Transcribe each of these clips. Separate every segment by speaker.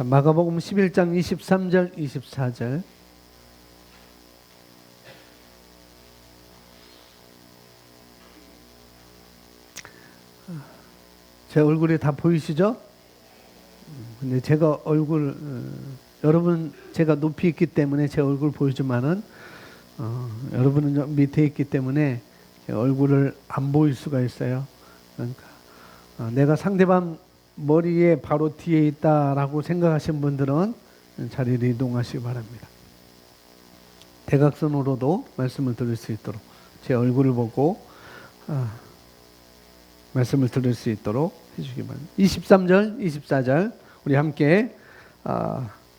Speaker 1: 자, 마가복음 11장 23절 24절. 제 얼굴이 다 보이시죠? 근데 제가 얼굴 여러분 제가 높이 있기 때문에 제 얼굴 보이지만은 여러분은 좀 밑에 있기 때문에 제 얼굴을 안 보일 수가 있어요. 그러니까 내가 상대방 머리에 바로 뒤에 있다라고 생각하시는 분들은 자리를 이동하시기 바랍니다. 대각선으로도 말씀을 들을 수 있도록 제 얼굴을 보고 말씀을 들을 수 있도록 해주기 바랍니다. 23절, 24절 우리 함께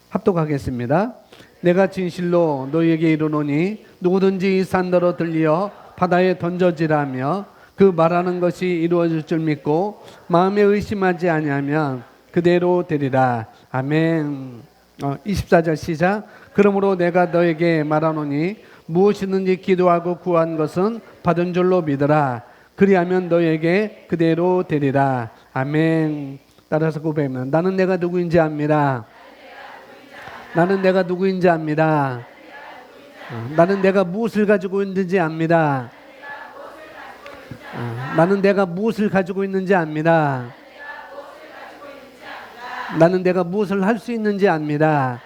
Speaker 1: 합독하겠습니다. 내가 진실로 너희에게 이르노니 누구든지 이 산더러 들려 바다에 던져지라며 그 말하는 것이 이루어질 줄 믿고 마음에 의심하지 아니하면 그대로 되리라. 아멘. 24절 시작. 그러므로 내가 너에게 말하노니 무엇이든지 기도하고 구한 것은 받은 줄로 믿으라. 그리하면 너에게 그대로 되리라. 아멘. 따라서 고백합니다. 나는 내가 누구인지 압니다. 나는 내가 누구인지 압니다. 나는 내가 무엇을 가지고 있는지 압니다. 나는 내가 무엇을 가지고 있는지 압니다. 나는 내가 무엇을 할 수 있는지 압니다.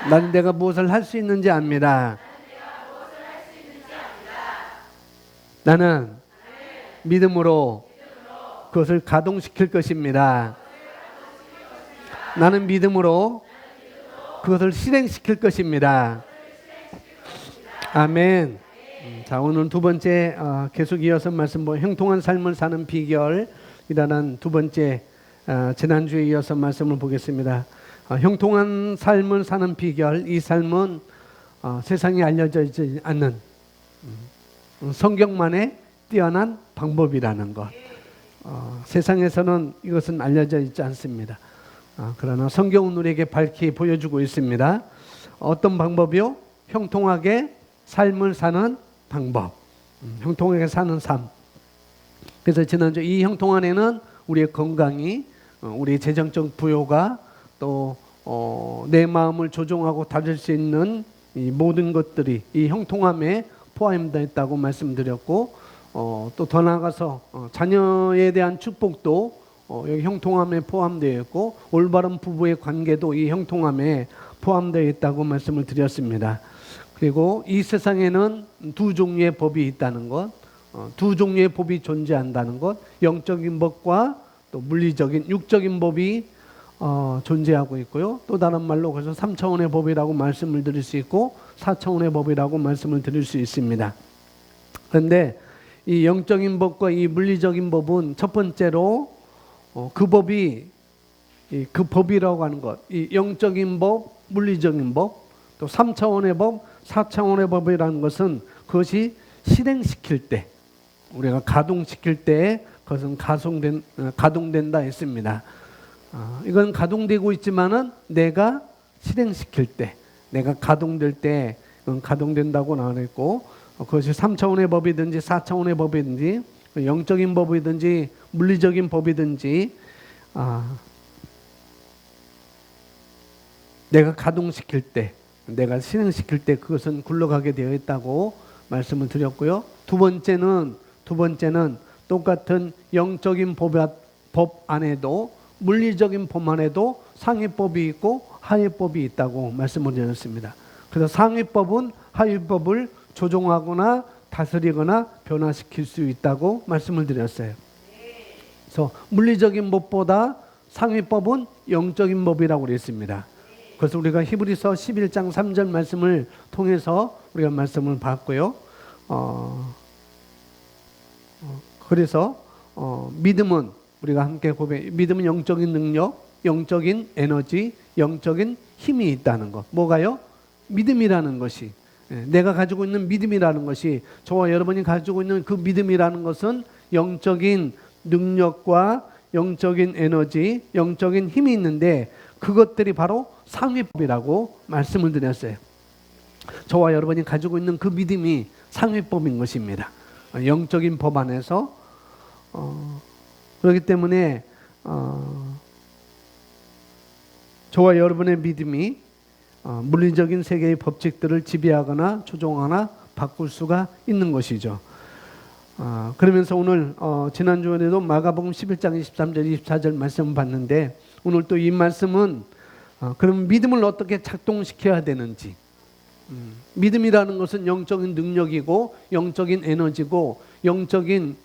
Speaker 1: 나는 내가 무엇을 할 수 있는지 압니다. 나는 믿음으로 그것을 가동시킬 것입니다. 나는 믿음으로 그것을 실행시킬 것입니다. 아멘. 자, 오늘 두 번째 계속 이어서 말씀 형통한 삶을 사는 비결이라는 두 번째 지난주에 이어서 말씀을 보겠습니다. 형통한 삶을 사는 비결, 이 삶은 세상에 알려져 있지 않는 성경만의 뛰어난 방법이라는 것. 세상에서는 이것은 알려져 있지 않습니다. 그러나 성경은 우리에게 밝히 보여주고 있습니다. 어떤 방법이요? 형통하게 삶을 사는 방법. 형통하게 사는 삶. 그래서 지난주 이 형통안에는 우리의 건강이, 우리의 재정적 부요가 또 내 마음을 조종하고 다질 수 있는 이 모든 것들이 이 형통함에 포함되어 있다고 말씀드렸고, 또 더 나아가서 자녀에 대한 축복도 여기 형통함에 포함되어 있고, 올바른 부부의 관계도 이 형통함에 포함되어 있다고 말씀을 드렸습니다. 그리고 이 세상에는 두 종류의 법이 있다는 것, 두 종류의 법이 존재한다는 것, 영적인 법과 또 물리적인 육적인 법이 존재하고 있고요. 또 다른 말로 그래서 3차원의 법이라고 말씀을 드릴 수 있고 4차원의 법이라고 말씀을 드릴 수 있습니다. 그런데 이 영적인 법과 이 물리적인 법은 첫 번째로 그 법이 그 법이라고 하는 것, 이 영적인 법, 물리적인 법, 또 3차원의 법, 4차원의 법이라는 것은 그것이 실행시킬 때, 우리가 가동시킬 때 그것은 가동된다 했습니다. 이건 가동되고 있지만은 내가 실행시킬 때, 내가 가동될 때 그건 가동된다고 나와있고, 그것이 3차원의 법이든지 4차원의 법이든지 영적인 법이든지 물리적인 법이든지 내가 가동시킬 때, 내가 실행시킬 때 그것은 굴러가게 되어 있다고 말씀을 드렸고요. 두 번째는 똑같은 영적인 법 안에도 물리적인 법 안에도 상위법이 있고 하위법이 있다고 말씀을 드렸습니다. 그래서 상위법은 하위법을 조종하거나 다스리거나 변화시킬 수 있다고 말씀을 드렸어요. 그래서 물리적인 법보다 상위법은 영적인 법이라고 그랬습니다. 그래서 우리가 히브리서 11장 3절 말씀을 통해서 우리가 말씀을 봤고요. 그래서 믿음은 우리가 함께 믿음은 영적인 능력, 영적인 에너지, 영적인 힘이 있다는 것. 뭐가요? 믿음이라는 것이, 내가 가지고 있는 믿음이라는 것이, 저와 여러분이 가지고 있는 그 믿음이라는 것은 영적인 능력과 영적인 에너지, 영적인 힘이 있는데 그것들이 바로 상위법이라고 말씀을 드렸어요. 저와 여러분이 가지고 있는 그 믿음이 상위법인 것입니다. 영적인 법 안에서 그렇기 때문에 저와 여러분의 믿음이 물리적인 세계의 법칙들을 지배하거나 조종하거나 바꿀 수가 있는 것이죠. 그러면서 오늘 지난주에도 마가복음 11장 23절 24절 말씀을 봤는데 오늘 또 이 말씀은 그럼 믿음을 어떻게 작동시켜야 되는지, 믿음이라는 것은 영적인 능력이고 영적인 에너지고 영적인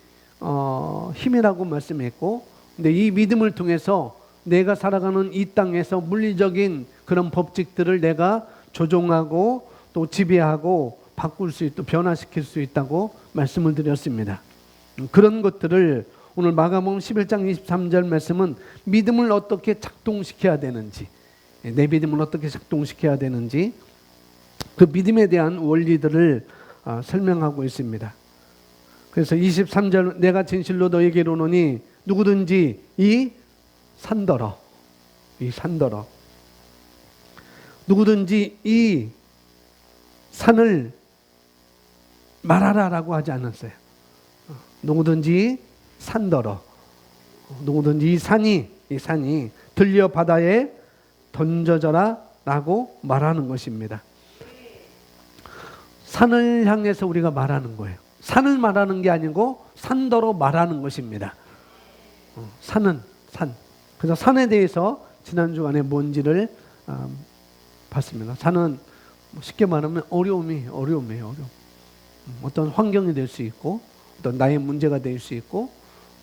Speaker 1: 힘이라고 말씀했고, 근데 이 믿음을 통해서 내가 살아가는 이 땅에서 물리적인 그런 법칙들을 내가 조종하고 또 지배하고 바꿀 수 있고 변화시킬 수 있다고 말씀을 드렸습니다. 그런 것들을 오늘 마가복음 11장 23절 말씀은 믿음을 어떻게 작동시켜야 되는지, 내 믿음을 어떻게 작동시켜야 되는지 그 믿음에 대한 원리들을 설명하고 있습니다. 그래서 23절 내가 진실로 너에게 이르노니 누구든지 이 산더러 누구든지 이 산을 말하라라고 하지 않았어요. 누구든지 산더러 누구든지 이 산이 들려 바다에 던져져라 라고 말하는 것입니다. 산을 향해서 우리가 말하는 거예요. 산을 말하는 게 아니고 산더러 말하는 것입니다. 산은 산. 그래서 산에 대해서 지난 주간에 뭔지를 봤습니다. 산은 쉽게 말하면 어려움이에요. 어떤 환경이 될 수 있고, 어떤 나의 문제가 될 수 있고,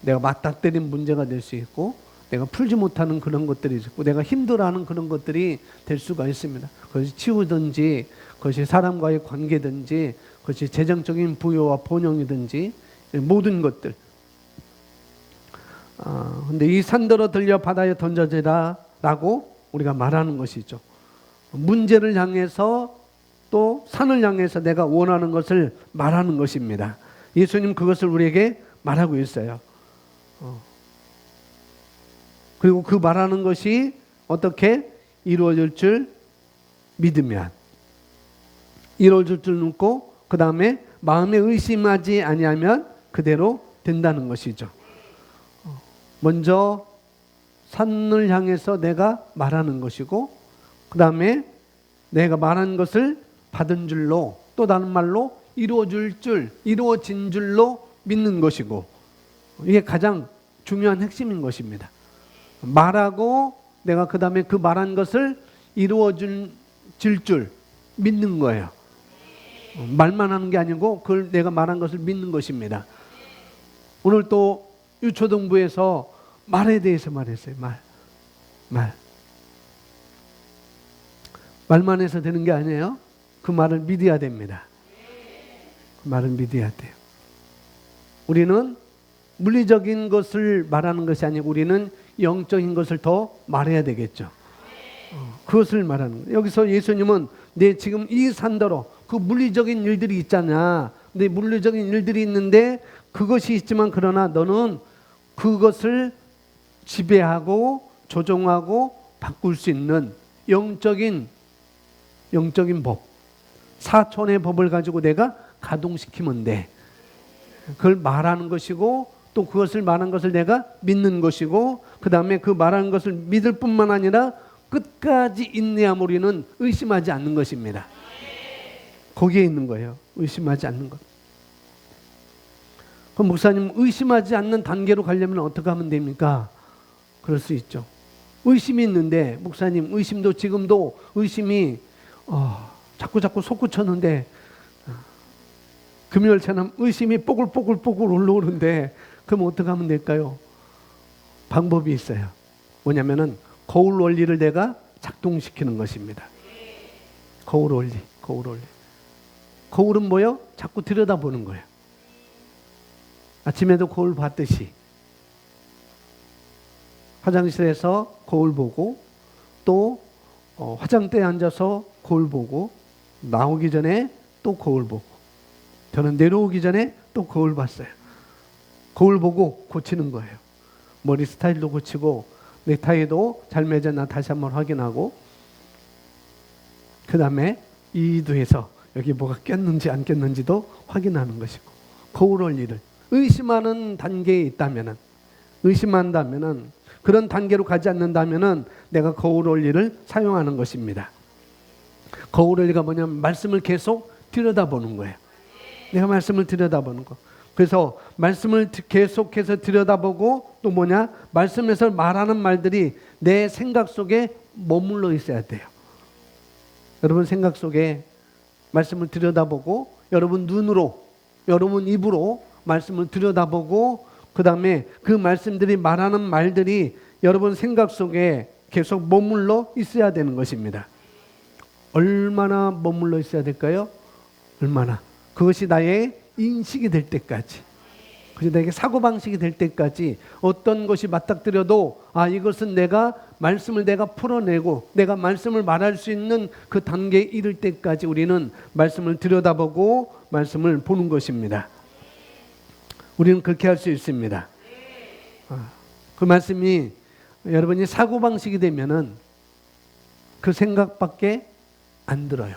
Speaker 1: 내가 맞닥뜨린 문제가 될 수 있고, 내가 풀지 못하는 그런 것들이 있고, 내가 힘들어하는 그런 것들이 될 수가 있습니다. 그것이 치유든지, 그것이 사람과의 관계든지, 그것이 재정적인 부여와 번영이든지 모든 것들. 근데 이 산더러 들려 바다에 던져지라 라고 우리가 말하는 것이죠. 문제를 향해서 또 산을 향해서 내가 원하는 것을 말하는 것입니다. 예수님 그것을 우리에게 말하고 있어요. 그리고 그 말하는 것이 어떻게 이루어질 줄 믿으면, 이루어질 줄 믿고 그 다음에 마음에 의심하지 아니하면 그대로 된다는 것이죠. 먼저 산을 향해서 내가 말하는 것이고, 그 다음에 내가 말한 것을 받은 줄로, 또 다른 말로 이루어진 줄로 믿는 것이고, 이게 가장 중요한 핵심인 것입니다. 말하고 내가 그 다음에 그 말한 것을 이루어질 줄 믿는 거예요. 말만 하는 게 아니고 그걸 내가 말한 것을 믿는 것입니다. 오늘 또 유초등부에서 말에 대해서 말했어요. 말만 해서 되는 게 아니에요. 그 말을 믿어야 됩니다. 그 말을 믿어야 돼요. 우리는 물리적인 것을 말하는 것이 아니고 우리는 영적인 것을 더 말해야 되겠죠. 그것을 말하는 거예요. 여기서 예수님은 내 지금 이 산더러 그 물리적인 일들이 있잖아. 내 물리적인 일들이 있는데 그것이 있지만 그러나 너는 그것을 지배하고 조종하고 바꿀 수 있는 영적인 법, 사촌의 법을 가지고 내가 가동시키면 돼. 그걸 말하는 것이고 또 그것을 말한 것을 내가 믿는 것이고, 그 다음에 그 말하는 것을 믿을 뿐만 아니라 끝까지 인내함으로 우리는 의심하지 않는 것입니다. 거기에 있는 거예요. 의심하지 않는 것. 그럼 목사님, 의심하지 않는 단계로 가려면 어떻게 하면 됩니까? 그럴 수 있죠. 의심이 있는데, 목사님 의심도 지금도 의심이 자꾸 솟구쳤는데, 금요일처럼 의심이 뽀글뽀글 올라오는데 그럼 어떻게 하면 될까요? 방법이 있어요. 뭐냐면은 거울 원리를 내가 작동시키는 것입니다. 거울 원리. 거울은 뭐요? 자꾸 들여다보는 거예요. 아침에도 거울 봤듯이 화장실에서 거울 보고, 또 화장대에 앉아서 거울 보고, 나오기 전에 또 거울 보고, 저는 내려오기 전에 또 거울 봤어요. 거울 보고 고치는 거예요. 머리 스타일도 고치고 넥타이도 잘 매졌나 다시 한번 확인하고, 그 다음에 이두해서 여기 뭐가 꼈는지 안 꼈는지도 확인하는 것이고, 거울 원리를 의심하는 단계에 있다면은, 의심한다면은 그런 단계로 가지 않는다면은 내가 거울 원리를 사용하는 것입니다. 거울 원리가 뭐냐면 말씀을 계속 들여다보는 거예요. 내가 말씀을 들여다보는 거. 그래서 말씀을 계속해서 들여다보고 또 뭐냐? 말씀에서 말하는 말들이 내 생각 속에 머물러 있어야 돼요. 여러분 생각 속에 말씀을 들여다보고 여러분 눈으로, 여러분 입으로 말씀을 들여다보고 그 다음에 그 말씀들이 말하는 말들이 여러분 생각 속에 계속 머물러 있어야 되는 것입니다. 얼마나 머물러 있어야 될까요? 얼마나? 그것이 나의 인식이 될 때까지, 그래서 내게 사고방식이 될 때까지 어떤 것이 맞닥뜨려도 이것은 내가 말씀을 내가 풀어내고 내가 말씀을 말할 수 있는 그 단계에 이를 때까지 우리는 말씀을 들여다보고 말씀을 보는 것입니다. 우리는 그렇게 할 수 있습니다. 그 말씀이 여러분이 사고방식이 되면은 그 생각밖에 안 들어요.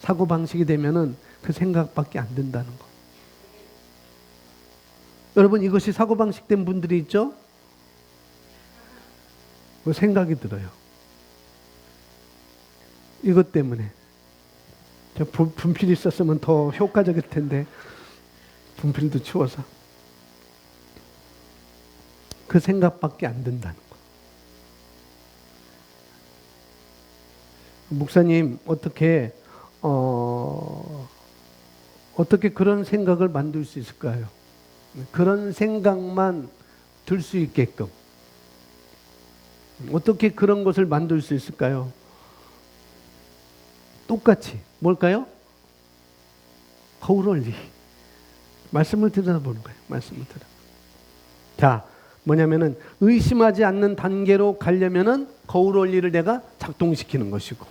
Speaker 1: 사고방식이 되면은 그 생각밖에 안 든다는 거. 여러분 이것이 사고방식 된 분들이 있죠? 그 생각이 들어요. 이것 때문에. 분필이 있었으면 더 효과적일 텐데 분필도 치워서. 그 생각밖에 안 든다는 거. 목사님 어떻게 그런 생각을 만들 수 있을까요? 그런 생각만 들 수 있게끔 어떻게 그런 것을 만들 수 있을까요? 똑같이 뭘까요? 거울 원리. 말씀을 들여다보는 거예요. 말씀을 들여. 자, 뭐냐면은 의심하지 않는 단계로 가려면은 거울 원리를 내가 작동시키는 것이고,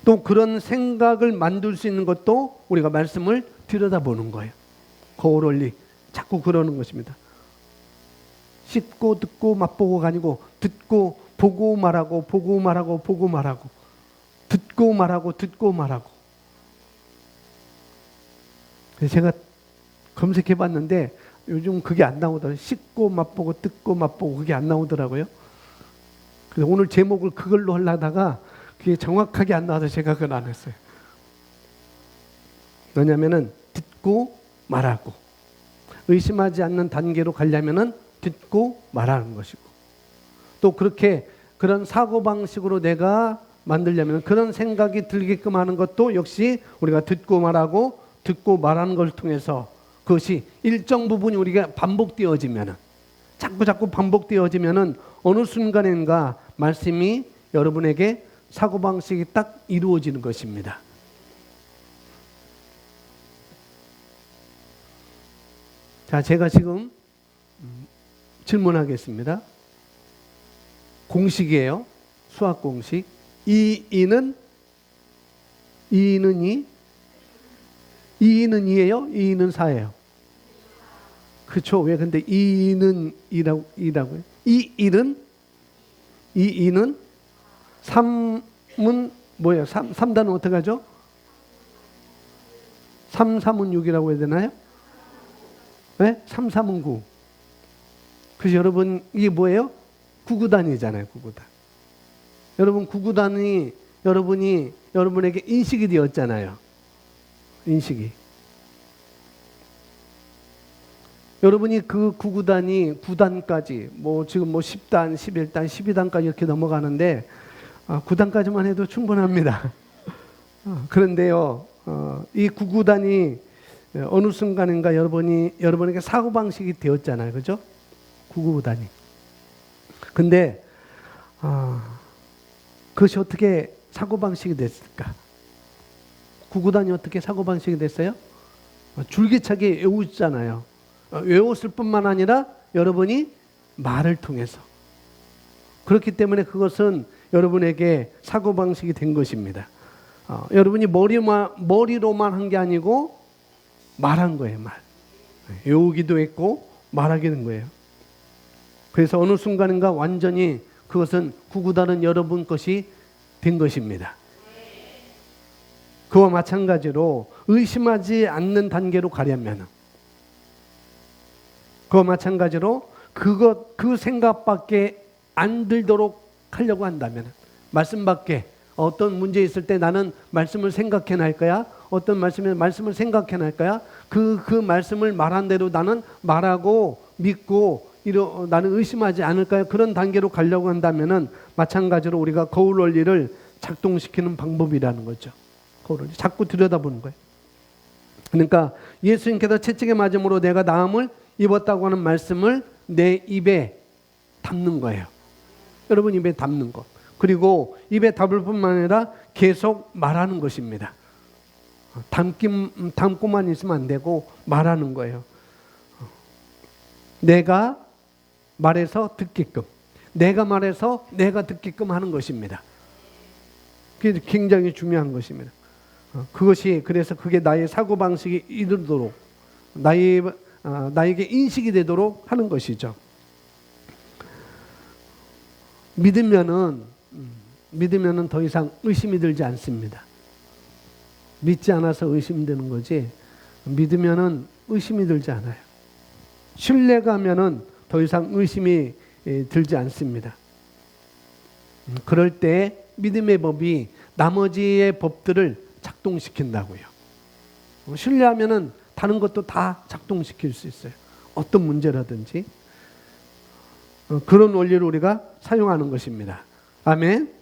Speaker 1: 또 그런 생각을 만들 수 있는 것도 우리가 말씀을 들여다보는 거예요. 거울 원리. 자꾸 그러는 것입니다. 씹고 듣고 맛보고가 아니고 듣고 보고 말하고 보고 말하고 보고 말하고 듣고 말하고 듣고 말하고. 그래서 제가 검색해 봤는데 요즘 그게 안 나오더라고요. 씹고 맛보고 듣고 맛보고 그게 안 나오더라고요. 그래서 오늘 제목을 그걸로 하려다가 그게 정확하게 안 나와서 제가 그걸 안 했어요. 왜냐면은 듣고 말하고 의심하지 않는 단계로 가려면은 듣고 말하는 것이고, 또 그렇게 그런 사고방식으로 내가 만들려면 그런 생각이 들게끔 하는 것도 역시 우리가 듣고 말하고 듣고 말하는 걸 통해서 그것이 일정 부분이 우리가 반복되어지면은 자꾸 반복되어지면은 어느 순간인가 말씀이 여러분에게 사고방식이 딱 이루어지는 것입니다. 자, 제가 지금 질문하겠습니다. 공식이에요. 수학 공식. 2는 2예요? 2는 4예요? 그렇죠. 왜 근데 2는 2라고요? 2는 3은 뭐예요? 3단은 어떻게 하죠? 3, 3은 6이라고 해야 되나요? 네? 3, 3은 9. 그래서 여러분 이게 뭐예요? 9구단이잖아요. 9구단. 여러분 9구단이 여러분에게 인식이 되었잖아요. 인식이. 여러분이 그 9구단이 9단까지 지금 10단, 11단, 12단까지 이렇게 넘어가는데 9단까지만 해도 충분합니다. 그런데요. 이 9구단이 어느 순간인가 여러분에게 사고방식이 되었잖아요. 그죠? 9구단이. 근데 그것이 어떻게 사고방식이 됐을까? 9구단이 어떻게 사고방식이 됐어요? 줄기차게 외우잖아요. 외웠을 뿐만 아니라 여러분이 말을 통해서. 그렇기 때문에 그것은 여러분에게 사고방식이 된 것입니다. 여러분이 머리로만 한 게 아니고 말한 거예요. 말. 외우기도 했고 말하게 된 거예요. 그래서 어느 순간인가 완전히 그것은 9구단은 여러분 것이 된 것입니다. 그와 마찬가지로 의심하지 않는 단계로 가려면, 그와 마찬가지로 그 생각밖에 안 들도록 하려고 한다면, 말씀 밖에 어떤 문제 있을 때 나는 말씀을 생각해 날 거야. 어떤 말씀을 생각해 날 거야. 그 말씀을 말한 대로 나는 말하고 믿고 나는 의심하지 않을까요? 그런 단계로 가려고 한다면은 마찬가지로 우리가 거울 원리를 작동시키는 방법이라는 거죠. 거울 원리. 자꾸 들여다보는 거예요. 그러니까 예수님께서 채찍에 맞음으로 내가 나음을 입었다고 하는 말씀을 내 입에 담는 거예요. 여러분 입에 담는 것. 그리고 입에 담을 뿐만 아니라 계속 말하는 것입니다. 담고만 있으면 안 되고 말하는 거예요. 내가 말해서 듣게끔, 내가 말해서 내가 듣게끔 하는 것입니다. 그게 굉장히 중요한 것입니다. 그래서 그게 나의 사고방식이 이르도록 나에게 인식이 되도록 하는 것이죠. 믿으면은 더 이상 의심이 들지 않습니다. 믿지 않아서 의심되는 거지, 믿으면은 의심이 들지 않아요. 신뢰가면은 더 이상 의심이 들지 않습니다. 그럴 때 믿음의 법이 나머지의 법들을 작동시킨다고요. 신뢰하면은 다른 것도 다 작동시킬 수 있어요. 어떤 문제라든지. 그런 원리를 우리가 사용하는 것입니다. 아멘.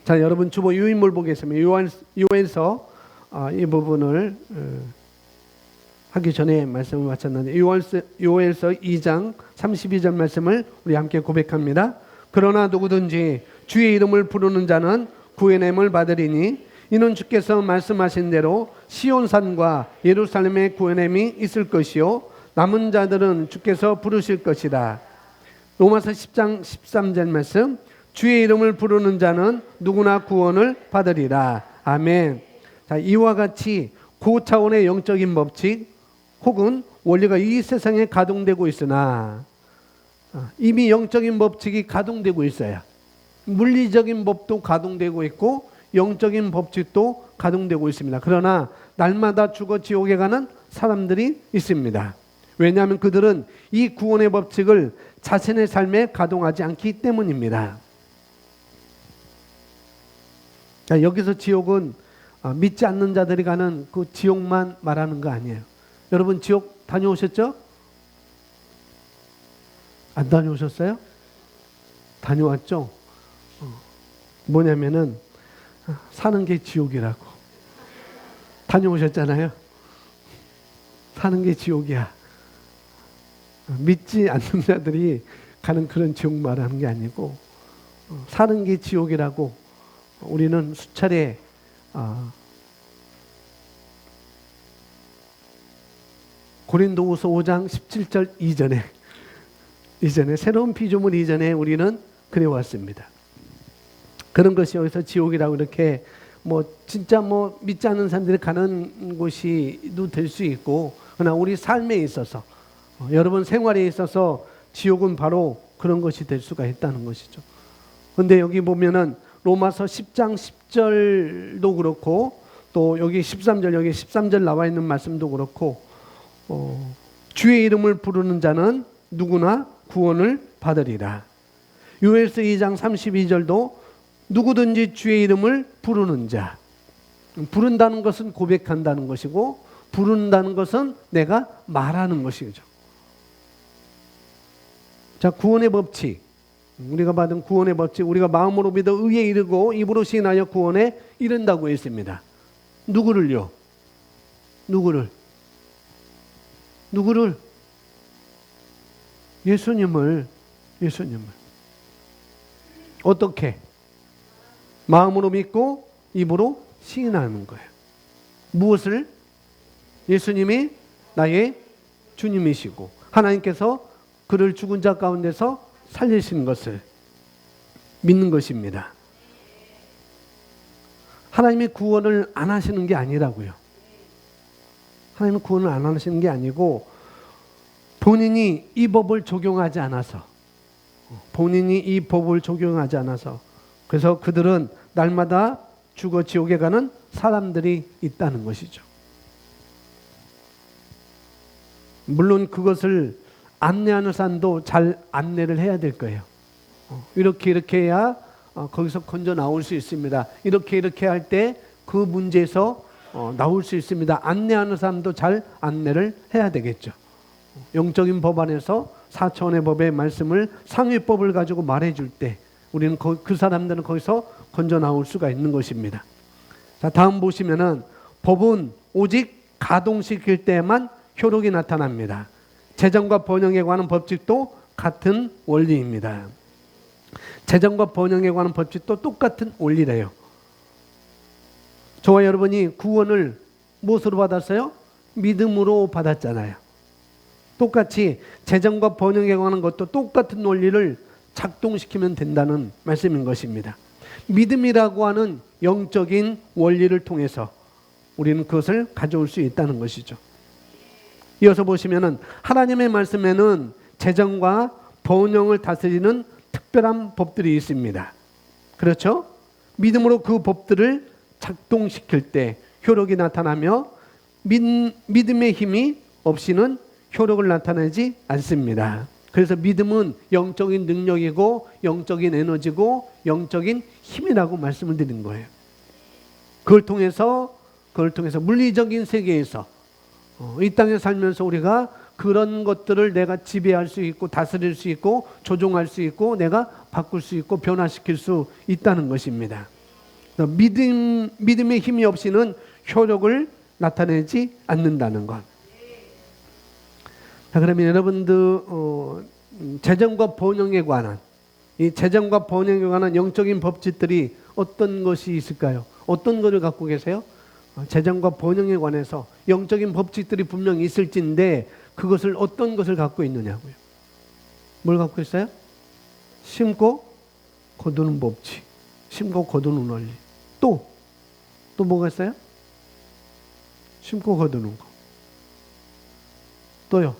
Speaker 1: 자, 여러분 주보 유인물 보겠습니다. 요엘서 이 부분을 하기 전에 말씀을 마쳤는데, 요엘서 2장 32절 말씀을 우리 함께 고백합니다. 그러나 누구든지 주의 이름을 부르는 자는 구원함을 받으리니 이는 주께서 말씀하신 대로 시온산과 예루살렘의 구원함이 있을 것이요 남은 자들은 주께서 부르실 것이다. 로마서 10장 13절 말씀, 주의 이름을 부르는 자는 누구나 구원을 받으리라. 아멘. 자, 이와 같이 고차원의 영적인 법칙 혹은 원리가 이 세상에 가동되고 있으나 이미 영적인 법칙이 가동되고 있어요. 물리적인 법도 가동되고 있고 영적인 법칙도 가동되고 있습니다. 그러나 날마다 죽어 지옥에 가는 사람들이 있습니다. 왜냐하면 그들은 이 구원의 법칙을 자신의 삶에 가동하지 않기 때문입니다. 여기서 지옥은 믿지 않는 자들이 가는 그 지옥만 말하는 거 아니에요. 여러분 지옥 다녀오셨죠? 안 다녀오셨어요? 다녀왔죠? 뭐냐면은 사는 게 지옥이라고. 다녀오셨잖아요. 사는 게 지옥이야. 믿지 않는 자들이 가는 그런 지옥 말하는 게 아니고 사는 게 지옥이라고 우리는 수차례 고린도후서 5장 17절 이전에 새로운 피조물 이전에 우리는 그래왔습니다. 그런 것이 여기서 지옥이라고 이렇게 진짜 믿지 않는 사람들이 가는 곳이도 될 수 있고, 그러나 우리 삶에 있어서 여러분 생활에 있어서 지옥은 바로 그런 것이 될 수가 있다는 것이죠. 그런데 여기 보면은 로마서 10장 10절도 그렇고 또 여기 13절 나와 있는 말씀도 그렇고 주의 이름을 부르는 자는 누구나 구원을 받으리라. 요엘서 2장 32절도 누구든지 주의 이름을 부르는 자. 부른다는 것은 고백한다는 것이고 부른다는 것은 내가 말하는 것이죠. 자, 구원의 법칙. 우리가 받은 구원의 법칙, 우리가 마음으로 믿어 의에 이르고 입으로 시인하여 구원에 이른다고 했습니다. 누구를요? 누구를? 예수님을. 어떻게? 마음으로 믿고 입으로 시인하는 거예요. 무엇을? 예수님이 나의 주님이시고 하나님께서 그를 죽은 자 가운데서 살리신 것을 믿는 것입니다. 하나님이 구원을 안 하시는 게 아니라고요. 하나님은 구원을 안 하시는 게 아니고 본인이 이 법을 적용하지 않아서 그래서 그들은 날마다 죽어 지옥에 가는 사람들이 있다는 것이죠. 물론 그것을 안내하는 사람도 잘 안내를 해야 될 거예요. 이렇게 해야 거기서 건져 나올 수 있습니다. 이렇게 할 때 그 문제에서 나올 수 있습니다. 안내하는 사람도 잘 안내를 해야 되겠죠. 영적인 법 안에서 4차원의 법의 말씀을 상위법을 가지고 말해줄 때 우리는 그 사람들은 거기서 건져 나올 수가 있는 것입니다. 자, 다음 보시면은 법은 오직 가동시킬 때만 효력이 나타납니다. 재정과 번영에 관한 법칙도 같은 원리입니다. 재정과 번영에 관한 법칙도 똑같은 원리래요. 저와 여러분이 구원을 무엇으로 받았어요? 믿음으로 받았잖아요. 똑같이 재정과 번영에 관한 것도 똑같은 원리를 작동시키면 된다는 말씀인 것입니다. 믿음이라고 하는 영적인 원리를 통해서 우리는 그것을 가져올 수 있다는 것이죠. 이어서 보시면은 하나님의 말씀에는 재정과 번영을 다스리는 특별한 법들이 있습니다. 그렇죠? 믿음으로 그 법들을 작동시킬 때 효력이 나타나며 믿음의 힘이 없이는 효력을 나타내지 않습니다. 그래서 믿음은 영적인 능력이고 영적인 에너지고 영적인 힘이라고 말씀을 드린 거예요. 그걸 통해서 물리적인 세계에서 이 땅에 살면서 우리가 그런 것들을 내가 지배할 수 있고 다스릴 수 있고 조종할 수 있고 내가 바꿀 수 있고 변화시킬 수 있다는 것입니다. 믿음의 힘이 없이는 효력을 나타내지 않는다는 것. 자, 그러면 여러분들 재정과 번영에 관한 이 재정과 번영에 관한 영적인 법칙들이 어떤 것이 있을까요? 어떤 것을 갖고 계세요? 재정과 번영에 관해서 영적인 법칙들이 분명히 있을진데 그것을 어떤 것을 갖고 있느냐고요. 뭘 갖고 있어요? 심고 거두는 법칙, 심고 거두는 원리. 또 뭐가 있어요? 심고 거두는 거. 또요.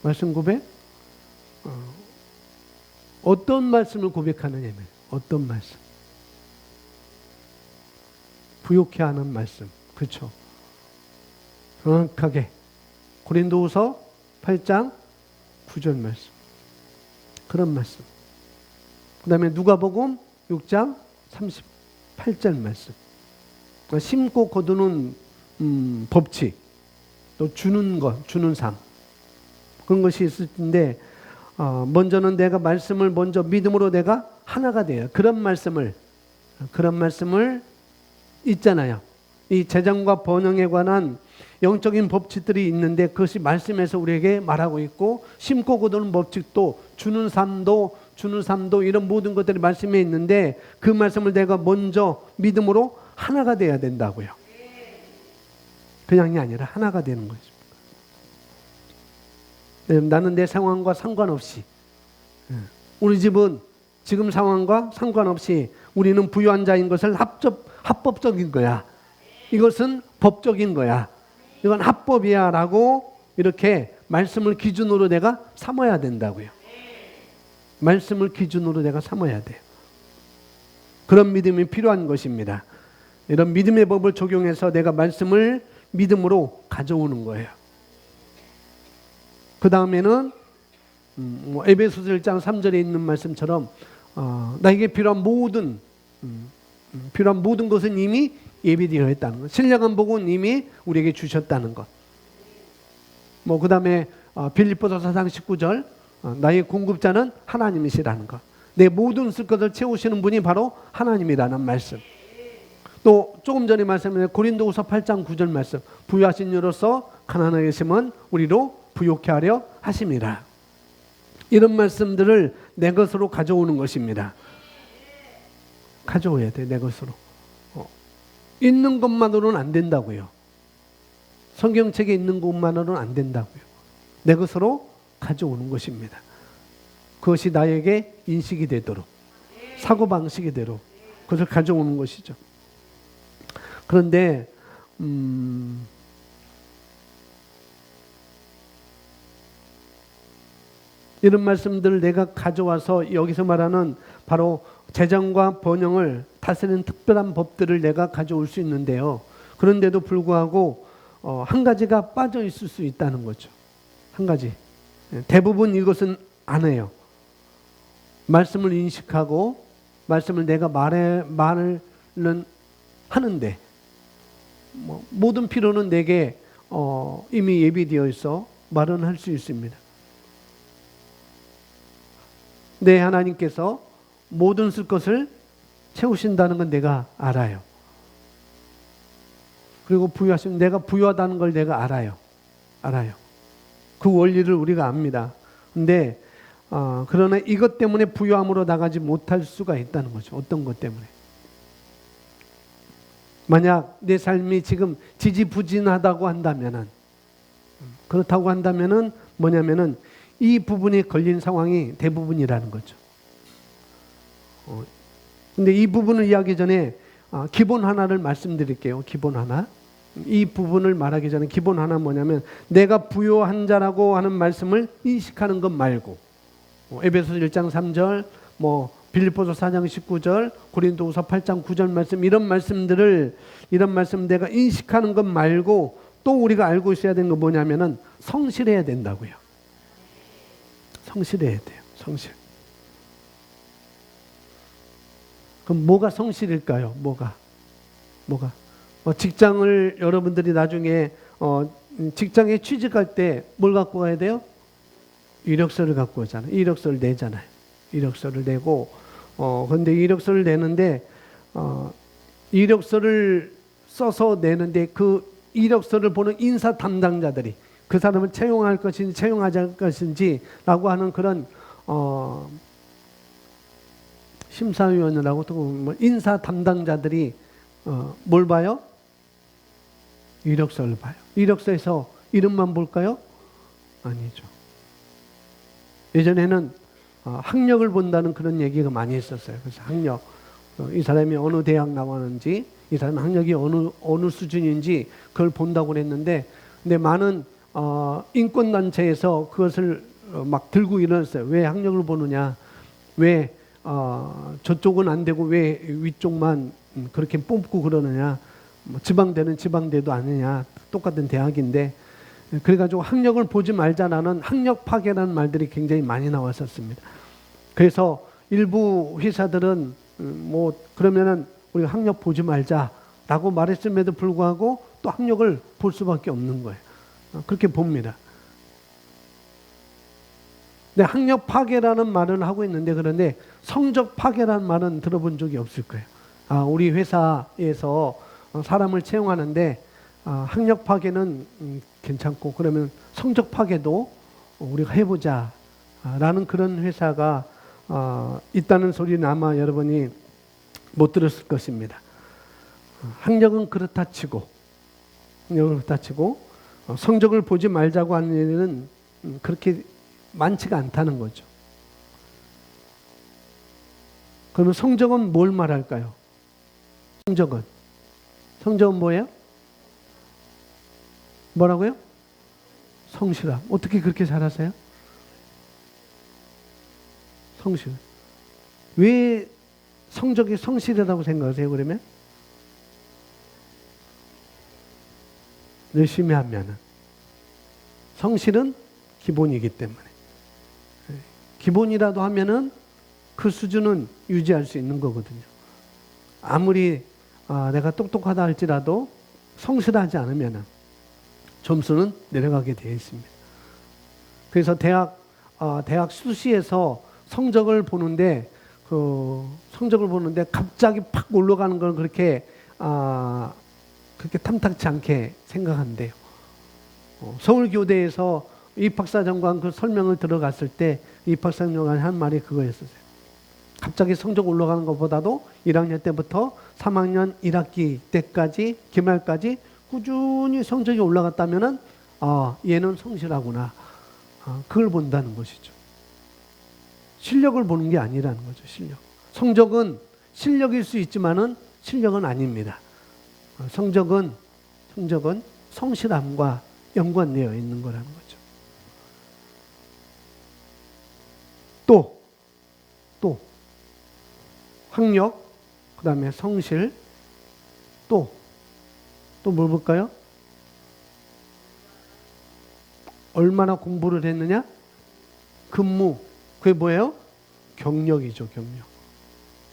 Speaker 1: 말씀 고백? 어떤 말씀을 고백하느냐면 어떤 말씀? 부욕해 하는 말씀. 그렇죠? 정확하게 고린도후서 8장 9절 말씀. 그런 말씀. 그 다음에 누가복음 6장 38절 말씀. 심고 거두는 법칙. 또 주는 것, 주는 삶. 그런 것이 있을 텐데 먼저는 내가 말씀을 먼저 믿음으로 내가 하나가 돼요. 그런 말씀을 있잖아요. 이 재정과 번영에 관한 영적인 법칙들이 있는데 그것이 말씀에서 우리에게 말하고 있고 심고 거두는 법칙도 주는 삶도 이런 모든 것들이 말씀에 있는데 그 말씀을 내가 먼저 믿음으로 하나가 돼야 된다고요. 그냥이 아니라 하나가 되는 거죠. 나는 내 상황과 상관없이 우리 집은 지금 상황과 상관없이 우리는 부유한 자인 것을 합법적인 거야. 이것은 법적인 거야. 이건 합법이야 라고 이렇게 말씀을 기준으로 내가 삼아야 된다고요. 말씀을 기준으로 내가 삼아야 돼요. 그런 믿음이 필요한 것입니다. 이런 믿음의 법을 적용해서 내가 말씀을 믿음으로 가져오는 거예요. 그 다음에는 에베소서 1장 3절에 있는 말씀처럼 나에게 필요한 모든 것은 이미 예비되어 있다는 것. 신령한 복은 이미 우리에게 주셨다는 것. 그 다음에 빌립보서 4장 19절 나의 공급자는 하나님이시라는 것. 내 모든 쓸 것을 채우시는 분이 바로 하나님이라는 말씀. 또 조금 전에 말씀드린 고린도후서 8장 9절 말씀. 부유하신 이로서 가난하게 계심은 우리로 부욕케 하려 하심이라. 이런 말씀들을 내 것으로 가져오는 것입니다. 가져와야 돼, 내 것으로. 있는 것만으로는 안 된다고요. 성경책에 있는 것만으로는 안 된다고요. 내 것으로 가져오는 것입니다. 그것이 나에게 인식이 되도록, 사고방식이 되도록 그것을 가져오는 것이죠. 그런데 이런 말씀들을 내가 가져와서 여기서 말하는 바로 재정과 번영을 다스리는 특별한 법들을 내가 가져올 수 있는데요. 그런데도 불구하고 한 가지가 빠져 있을 수 있다는 거죠. 한 가지. 대부분 이것은 안 해요. 말씀을 인식하고 말씀을 내가 말을 하는데 모든 필요는 내게 이미 예비되어 있어 말은 할 수 있습니다. 내 하나님께서 모든 쓸 것을 채우신다는 건 내가 알아요. 그리고 부유하시면 내가 부유하다는 걸 내가 알아요. 그 원리를 우리가 압니다. 근데 그러나 이것 때문에 부유함으로 나가지 못할 수가 있다는 거죠. 어떤 것 때문에. 만약 내 삶이 지금 지지부진하다고 한다면은, 그렇다고 한다면은 뭐냐면은 이 부분이 걸린 상황이 대부분이라는 거죠. 근데 이 부분을 이야기하기 전에 기본 하나를 말씀드릴게요. 기본 하나. 이 부분을 말하기 전에 기본 하나 뭐냐면 내가 부유한 자라고 하는 말씀을 인식하는 것 말고 에베소서 1장 3절, 빌립보서 4장 19절, 고린도후서 8장 9절 말씀 이런 말씀 내가 인식하는 것 말고 또 우리가 알고 있어야 되는 건 뭐냐면은 성실해야 된다고요. 성실해야 돼요. 성실. 그럼 뭐가 성실일까요? 뭐가? 직장을 여러분들이 나중에 직장에 취직할 때 뭘 갖고 가야 돼요? 이력서를 갖고 오잖아요. 이력서를 내잖아요. 이력서를 내고 근데 이력서를 내는데 이력서를 써서 내는데 그 이력서를 보는 인사 담당자들이 그 사람을 채용할 것인지 채용하지 않을 것인지라고 하는 그런 심사위원이라고 또 인사 담당자들이 뭘 봐요? 이력서를 봐요. 이력서에서 이름만 볼까요? 아니죠. 예전에는 학력을 본다는 그런 얘기가 많이 있었어요. 그래서 학력, 이 사람이 어느 대학 나왔는지, 이 사람 학력이 어느 수준인지 그걸 본다고 그랬는데, 근데 많은 인권단체에서 그것을 막 들고 일어났어요. 왜 학력을 보느냐? 왜 저쪽은 안 되고 왜 위쪽만 그렇게 뽑고 그러느냐? 지방대는 지방대도 아니냐? 똑같은 대학인데. 그래가지고 학력을 보지 말자라는 학력 파괴라는 말들이 굉장히 많이 나왔었습니다. 그래서 일부 회사들은 그러면은 우리가 학력 보지 말자라고 말했음에도 불구하고 또 학력을 볼 수밖에 없는 거예요. 그렇게 봅니다. 근데 학력 파괴라는 말은 하고 있는데 그런데 성적 파괴라는 말은 들어본 적이 없을 거예요. 우리 회사에서 사람을 채용하는데 학력 파괴는 괜찮고 그러면 성적 파괴도 우리가 해보자 라는 그런 회사가 있다는 소리는 아마 여러분이 못 들었을 것입니다. 학력은 그렇다 치고 성적을 보지 말자고 하는 일은 그렇게 많지가 않다는 거죠. 그러면 성적은 뭘 말할까요? 성적은 뭐예요? 뭐라고요? 성실함. 어떻게 그렇게 잘하세요? 성실. 왜 성적이 성실하다고 생각하세요, 그러면? 열심히 하면은. 성실은 기본이기 때문에. 기본이라도 하면은 그 수준은 유지할 수 있는 거거든요. 아무리 내가 똑똑하다 할지라도 성실하지 않으면은 점수는 내려가게 되어 있습니다. 그래서 대학 수시에서 성적을 보는데 갑자기 팍 올라가는 걸 그렇게 탐탁치 않게 생각한대요. 서울교대에서 입학사정관 그 설명을 들어갔을 때 입학사정관이 한 말이 그거였어요. 갑자기 성적 올라가는 것보다도 1학년 때부터 3학년 1학기 때까지 기말까지 꾸준히 성적이 올라갔다면은 얘는 성실하구나. 그걸 본다는 것이죠. 실력을 보는 게 아니라는 거죠. 실력. 성적은 실력일 수 있지만은 실력은 아닙니다. 성적은 성실함과 연관되어 있는 거라는 거죠. 또 학력, 그 다음에 성실, 또 뭘 볼까요? 얼마나 공부를 했느냐? 근무. 그게 뭐예요? 경력이죠, 경력.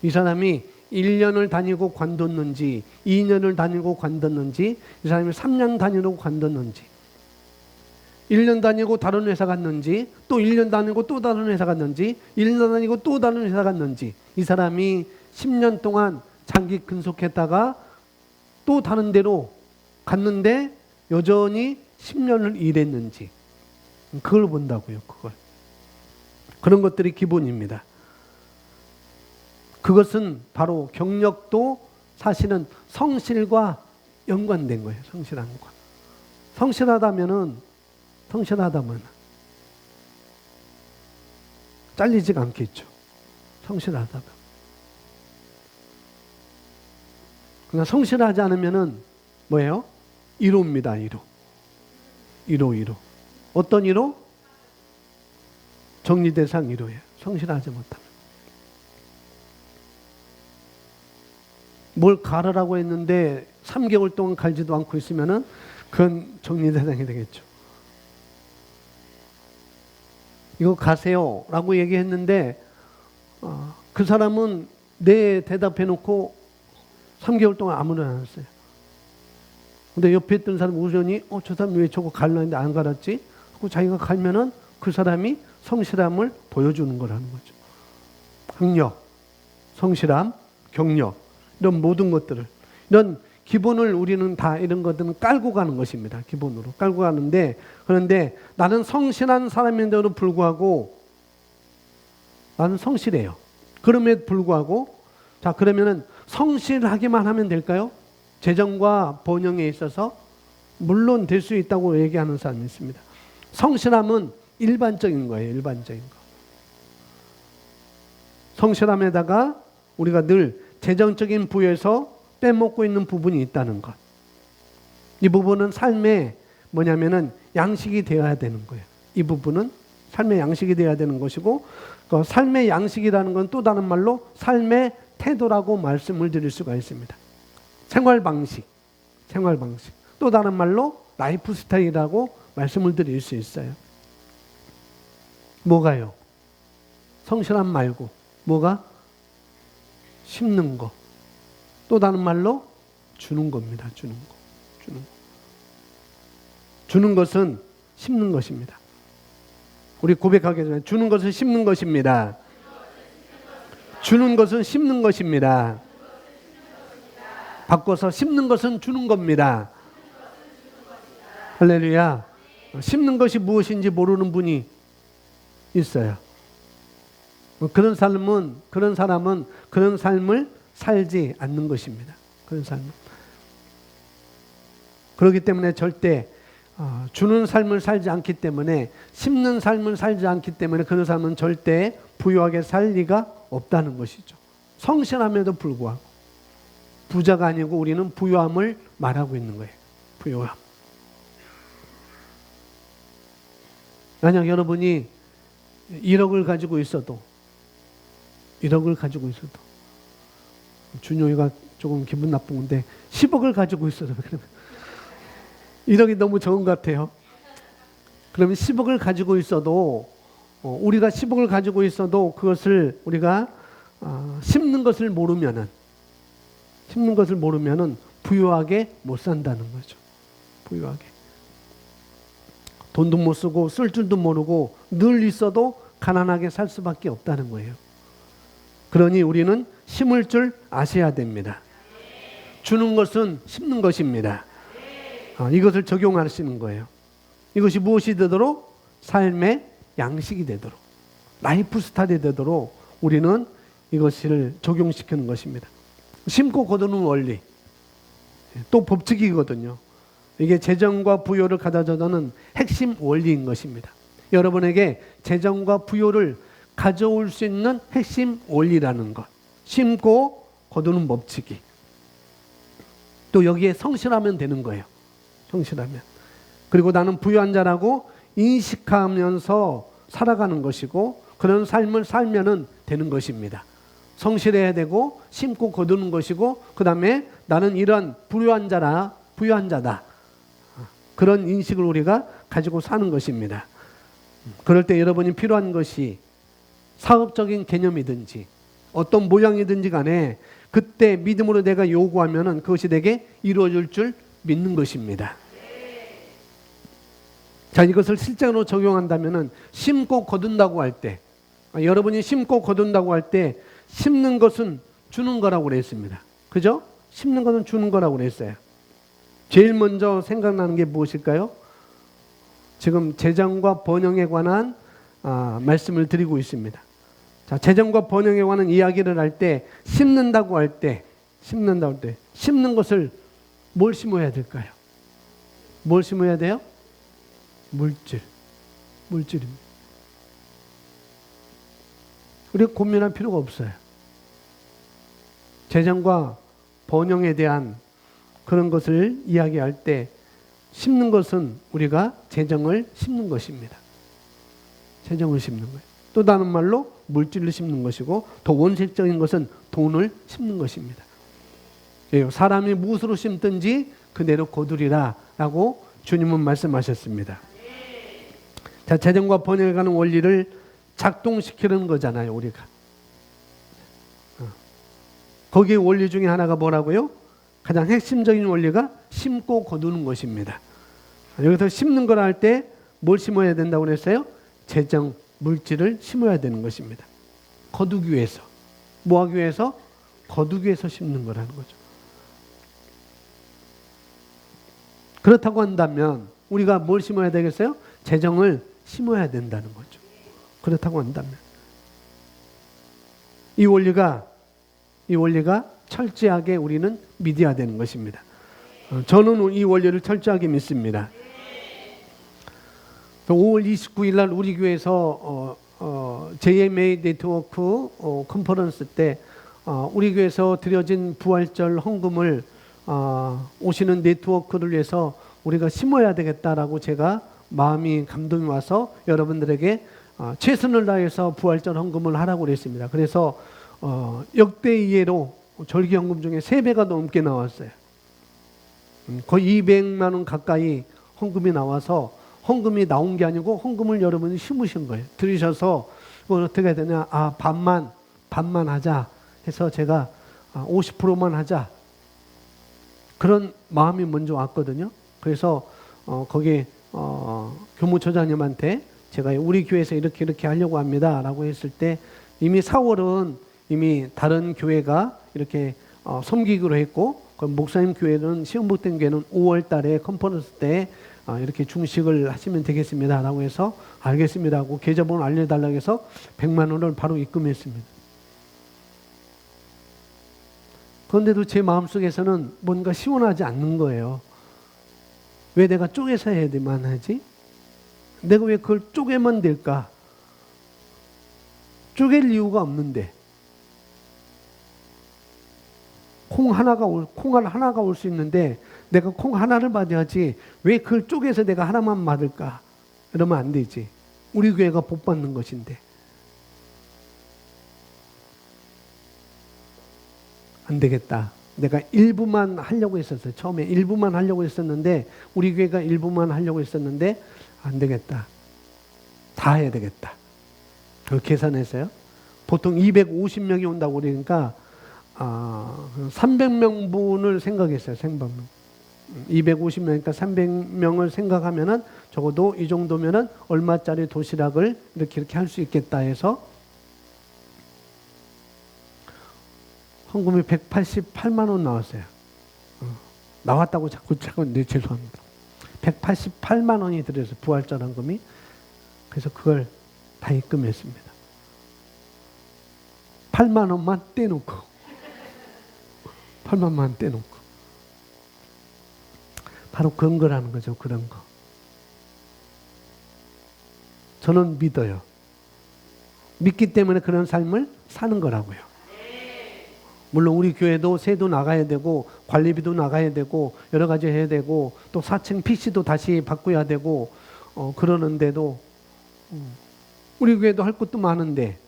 Speaker 1: 이 사람이 1년을 다니고 관뒀는지, 2년을 다니고 관뒀는지, 이 사람이 3년 다니고 관뒀는지, 1년 다니고 다른 회사 갔는지, 또 1년 다니고 또 다른 회사 갔는지, 1년 다니고 또 다른 회사 갔는지, 이 사람이 10년 동안 장기 근속했다가 또 다른 데로 갔는데 여전히 10년을 일했는지, 그걸 본다고요, 그걸. 그런 것들이 기본입니다. 그것은 바로 경력도 사실은 성실과 연관된 거예요. 성실함과. 성실하다면 잘리지가 않겠죠. 성실하다면. 그러나 성실하지 않으면은 뭐예요? 1호입니다. 1호. 어떤 1호? 정리대상 1호예요. 성실하지 못하면. 뭘 갈으라고 했는데 3개월 동안 갈지도 않고 있으면은 그건 정리대상이 되겠죠. 이거 가세요 라고 얘기했는데 그 사람은 네 대답해 놓고 3개월 동안 아무런 안 했어요. 근데 옆에 있던 사람 우연히 저 사람 왜 저거 갈라는데 안 갈았지? 하고 자기가 갈면은 그 사람이 성실함을 보여주는 거라는 거죠. 학력, 성실함, 경력, 이런 모든 것들을, 이런 기본을 우리는 다 이런 것들은 깔고 가는 것입니다. 기본으로 깔고 가는데, 그런데 나는 성실한 사람인데도 불구하고 나는 성실해요. 그럼에도 불구하고, 자, 그러면은 성실하기만 하면 될까요? 재정과 번영에 있어서 물론 될 수 있다고 얘기하는 사람이 있습니다. 성실함은 일반적인 거예요. 일반적인 거. 성실함에다가 우리가 늘 재정적인 부여에서 빼먹고 있는 부분이 있다는 것. 이 부분은 삶의 뭐냐면은 양식이 되어야 되는 거예요. 이 부분은 삶의 양식이 되어야 되는 것이고, 그 삶의 양식이라는 건 또 다른 말로 삶의 태도라고 말씀을 드릴 수가 있습니다. 생활 방식. 또 다른 말로 라이프 스타일이라고 말씀을 드릴 수 있어요. 뭐가요? 성실함 말고 뭐가? 심는 거. 또 다른 말로 주는 겁니다. 주는 거. 주는 것은 심는 것입니다. 우리 고백하기 전에 주는 것은 심는 것입니다. 주는 것은 심는 것입니다. 바꿔서 심는 것은 주는 겁니다. 할렐루야. 심는 것이 무엇인지 모르는 분이 있어요. 그런 사람은 그런 삶을 살지 않는 것입니다. 그런 삶은. 그렇기 때문에 절대 주는 삶을 살지 않기 때문에, 심는 삶을 살지 않기 때문에 그런 삶은 절대 부유하게 살 리가 없다는 것이죠. 성실함에도 불구하고 부자가 아니고 우리는 부유함을 말하고 있는 거예요. 부유함. 만약 여러분이 1억을 가지고 있어도 준용이가 조금 기분 나쁜 건데 10억을 가지고 있어도 1억이 너무 적은 것 같아요. 그러면 10억을 가지고 있어도 우리가 10억을 가지고 있어도 그것을 우리가 심는 것을 모르면은 부유하게 못 산다는 거죠. 부유하게. 돈도 못 쓰고 쓸 줄도 모르고 늘 있어도 가난하게 살 수밖에 없다는 거예요. 그러니 우리는 심을 줄 아셔야 됩니다. 주는 것은 심는 것입니다. 이것을 적용하시는 거예요. 이것이 무엇이 되도록? 삶의 양식이 되도록, 라이프 스타일이 되도록 우리는 이것을 적용시키는 것입니다. 심고 거두는 원리, 또 법칙이거든요. 이게 재정과 부여를 가져다주는 핵심 원리인 것입니다. 여러분에게 재정과 부여를 가져올 수 있는 핵심 원리라는 것, 심고 거두는 법칙이. 또 여기에 성실하면 되는 거예요. 성실하면. 그리고 나는 부유한 자라고 인식하면서 살아가는 것이고, 그런 삶을 살면은 되는 것입니다. 성실해야 되고 심고 거두는 것이고, 그 다음에 나는 이런 부유한 자다. 그런 인식을 우리가 가지고 사는 것입니다. 그럴 때 여러분이 필요한 것이 사업적인 개념이든지 어떤 모양이든지 간에 그때 믿음으로 내가 요구하면은 그것이 내게 이루어질 줄 믿는 것입니다. 자, 이것을 실제로 적용한다면은 심고 거둔다고 할 때, 여러분이 심고 거둔다고 할 때 심는 것은 주는 거라고 그랬습니다. 그죠? 심는 것은 주는 거라고 그랬어요. 제일 먼저 생각나는 게 무엇일까요? 지금 재정과 번영에 관한 말씀을 드리고 있습니다. 자, 재정과 번영에 관한 이야기를 할 때 심는다고 할 때 심는 것을 뭘 심어야 될까요? 뭘 심어야 돼요? 물질입니다. 우리가 고민할 필요가 없어요. 재정과 번영에 대한 그런 것을 이야기할 때 심는 것은 우리가 재정을 심는 것입니다. 재정을 심는 거예요. 또 다른 말로 물질을 심는 것이고 더 원색적인 것은 돈을 심는 것입니다. 사람이 무엇으로 심든지 그대로 거두리라 라고 주님은 말씀하셨습니다. 자, 재정과 번영에 관한 원리를 작동시키는 거잖아요, 우리가. 거기에 원리 중에 하나가 뭐라고요? 가장 핵심적인 원리가 심고 거두는 것입니다. 여기서 심는 걸 할 때 뭘 심어야 된다고 그랬어요? 재정, 물질을 심어야 되는 것입니다. 거두기 위해서. 뭐 하기 위해서? 거두기 위해서 심는 거라는 거죠. 그렇다고 한다면 우리가 뭘 심어야 되겠어요? 재정을 심어야 된다는 거죠. 그렇다고 한다면 이 원리가 철저하게 우리는 믿어야 되는 것입니다. 저는 이 원리를 철저하게 믿습니다. 5월 29일 날 우리 교회에서 JMA 네트워크 컨퍼런스 때 우리 교회에서 드려진 부활절 헌금을 오시는 네트워크를 위해서 우리가 심어야 되겠다라고 제가 마음이 감동이 와서 여러분들에게 최선을 다해서 부활절 헌금을 하라고 그랬습니다. 그래서 역대 이해로 절기 헌금 중에 3배가 넘게 나왔어요. 거의 200만 원 가까이 헌금이 나와서 헌금이 나온 게 아니고 헌금을 여러분이 심으신 거예요. 들으셔서 이건 어떻게 해야 되냐? 반만 하자 해서 제가 50%만 하자. 그런 마음이 먼저 왔거든요. 그래서 거기 교무처장님한테 제가 우리 교회에서 이렇게 하려고 합니다 라고 했을 때 이미 4월은 이미 다른 교회가 이렇게 섬기기로 했고 목사님 교회는 시험복된 교회는 5월 달에 컨퍼런스 때 이렇게 중식을 하시면 되겠습니다 라고 해서 알겠습니다 하고 계좌번호 알려달라고 해서 100만 원을 바로 입금했습니다. 그런데도 제 마음속에서는 뭔가 시원하지 않는 거예요. 왜 내가 쪼개서 해야만 하지? 내가 왜 그걸 쪼개면 될까? 쪼갤 이유가 없는데 콩 하나가 올 수 있는데 내가 콩 하나를 받아야지 왜 그걸 쪼개서 내가 하나만 받을까? 이러면 안 되지. 우리 교회가 복 받는 것인데. 안 되겠다. 내가 일부만 하려고 했었어요. 처음에 일부만 하려고 했었는데 우리 교회가 일부만 하려고 했었는데 안 되겠다. 다 해야 되겠다. 그 계산했어요. 보통 250명이 온다고 그러니까 300명분을 생각했어요. 250명이니까 300명을 생각하면은 적어도 이 정도면은 얼마짜리 도시락을 이렇게 할 수 있겠다 해서 헌금이 188만 원 나왔어요. 나왔다고 자꾸 네, 죄송합니다. 188만 원이 들어서 부활절 헌금이. 그래서 그걸 다 입금했습니다. 8만 원만 떼놓고 8만만 떼놓고 바로 그런 거라는 거죠. 그런 거. 저는 믿어요. 믿기 때문에 그런 삶을 사는 거라고요. 물론 우리 교회도 세도 나가야 되고 관리비도 나가야 되고 여러 가지 해야 되고 또 4층 PC도 다시 바꿔야 되고 그러는데도 우리 교회도 할 것도 많은데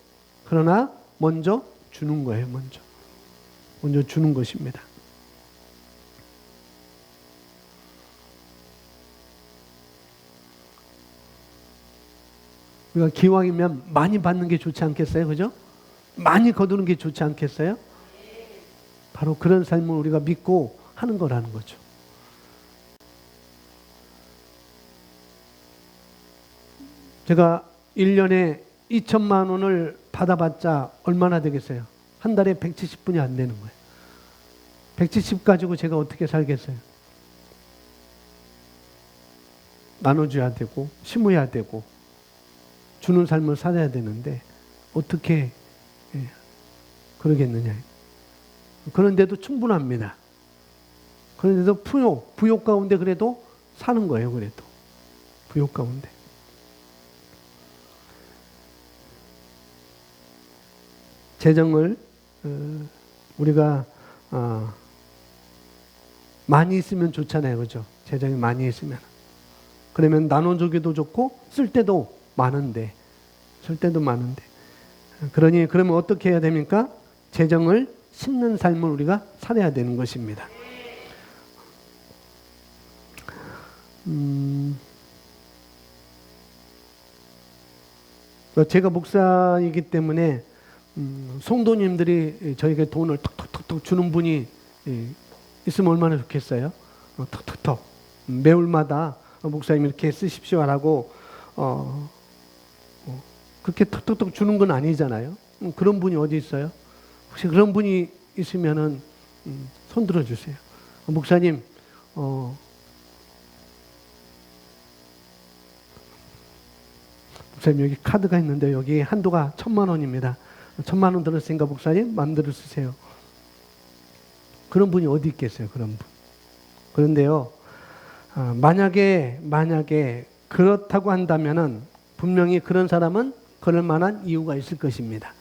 Speaker 1: 그러나 먼저 주는 거예요. 먼저 주는 것입니다. 우리가 기왕이면 많이 받는 게 좋지 않겠어요? 그죠? 많이 거두는 게 좋지 않겠어요? 바로 그런 삶을 우리가 믿고 하는 거라는 거죠. 제가 1년에 2천만 원을 받아봤자 얼마나 되겠어요? 한 달에 170분이 안 되는 거예요. 170 가지고 제가 어떻게 살겠어요? 나눠줘야 되고 심어야 되고 주는 삶을 살아야 되는데 어떻게 그러겠느냐. 그런데도 충분합니다. 그런데도 부욕 가운데 그래도 사는 거예요. 그래도 부욕 가운데. 재정을 우리가 많이 있으면 좋잖아요. 그죠? 재정이 많이 있으면. 그러면 나눠주기도 좋고 쓸 때도 많은데. 그러니 그러면 어떻게 해야 됩니까? 재정을 심는 삶을 우리가 살아야 되는 것입니다. 제가 목사이기 때문에 성도님들이 저에게 돈을 톡톡톡 주는 분이 있으면 얼마나 좋겠어요? 톡톡톡 매월마다 목사님 이렇게 쓰십시오라고 그렇게 톡톡톡 주는 건 아니잖아요. 그런 분이 어디 있어요? 혹시 그런 분이 있으면은 손 들어주세요. 목사님, 목사님 여기 카드가 있는데 여기 한도가 1,000만 원입니다. 1,000만 원 들었으니까 목사님 마음대로 쓰세요. 그런 분이 어디 있겠어요? 그런 분. 그런데요, 만약에 그렇다고 한다면은 분명히 그런 사람은 그럴 만한 이유가 있을 것입니다.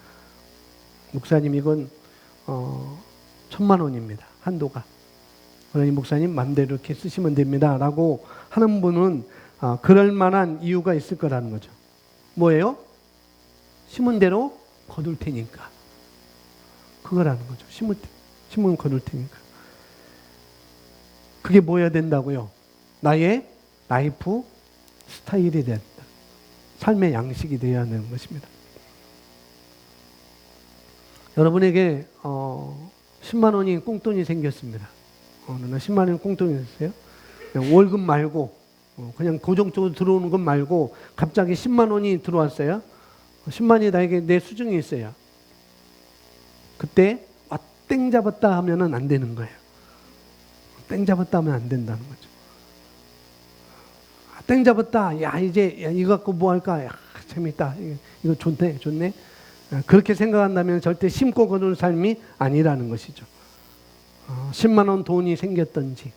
Speaker 1: 목사님 이건 1,000만 원입니다. 한도가. 그러니 목사님 마음대로 이렇게 쓰시면 됩니다. 라고 하는 분은 그럴 만한 이유가 있을 거라는 거죠. 뭐예요? 심은 대로 거둘 테니까. 그거라는 거죠. 심은 거둘 테니까. 그게 뭐여야 된다고요? 나의 라이프 스타일이 된다. 삶의 양식이 되어야 하는 것입니다. 여러분에게 10만 원이 꽁돈이 생겼습니다. 어느 날 10만 원이 꽁돈이 됐어요. 그냥 월급 말고 그냥 고정적으로 들어오는 것 말고 갑자기 10만 원이 들어왔어요. 10만이 나에게 내 수중에 있어요. 그때 땡 잡았다 하면은 안 되는 거예요. 땡 잡았다 하면 안 된다는 거죠. 땡 잡았다. 야 이제 이거 갖고 뭐 할까? 야 재밌다. 이거 좋네. 그렇게 생각한다면 절대 심고 거두는 삶이 아니라는 것이죠. 10만 원 돈이 생겼든지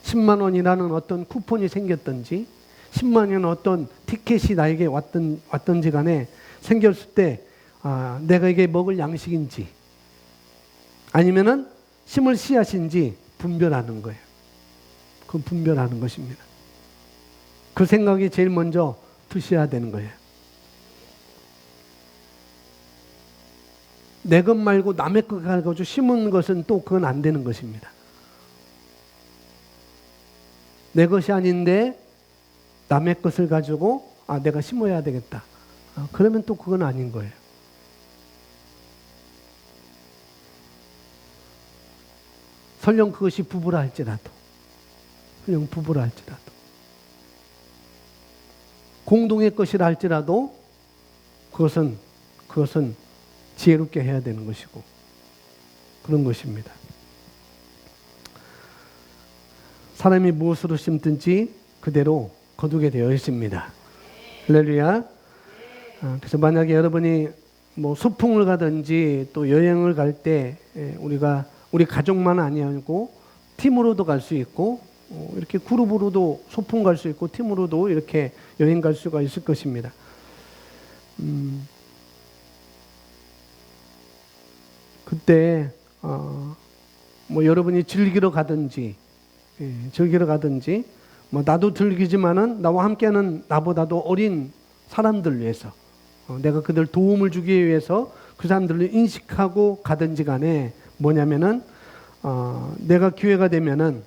Speaker 1: 10만 원이라는 어떤 쿠폰이 생겼든지 10만 원이라는 어떤 티켓이 나에게 왔든지 간에 생겼을 때 내가 이게 먹을 양식인지 아니면은 심을 씨앗인지 분별하는 거예요. 그 분별하는 것입니다. 그 생각이 제일 먼저 드셔야 되는 거예요. 내 것 말고 남의 것 가지고 심은 것은 또 그건 안 되는 것입니다. 내 것이 아닌데 남의 것을 가지고 내가 심어야 되겠다. 그러면 또 그건 아닌 거예요. 설령 그것이 부부라 할지라도 공동의 것이라 할지라도 그것은 지혜롭게 해야 되는 것이고 그런 것입니다. 사람이 무엇으로 심든지 그대로 거두게 되어 있습니다. 할렐루야. 그래서 만약에 여러분이 뭐 소풍을 가든지 또 여행을 갈 때 우리 가족만 아니고 팀으로도 갈 수 있고 이렇게 그룹으로도 소풍 갈 수 있고 팀으로도 이렇게 여행 갈 수가 있을 것입니다. 그때 뭐 여러분이 즐기러 가든지 뭐 나도 즐기지만은 나와 함께하는 나보다도 어린 사람들 위해서 내가 그들 도움을 주기 위해서 그 사람들을 인식하고 가든지 간에 뭐냐면은 내가 기회가 되면은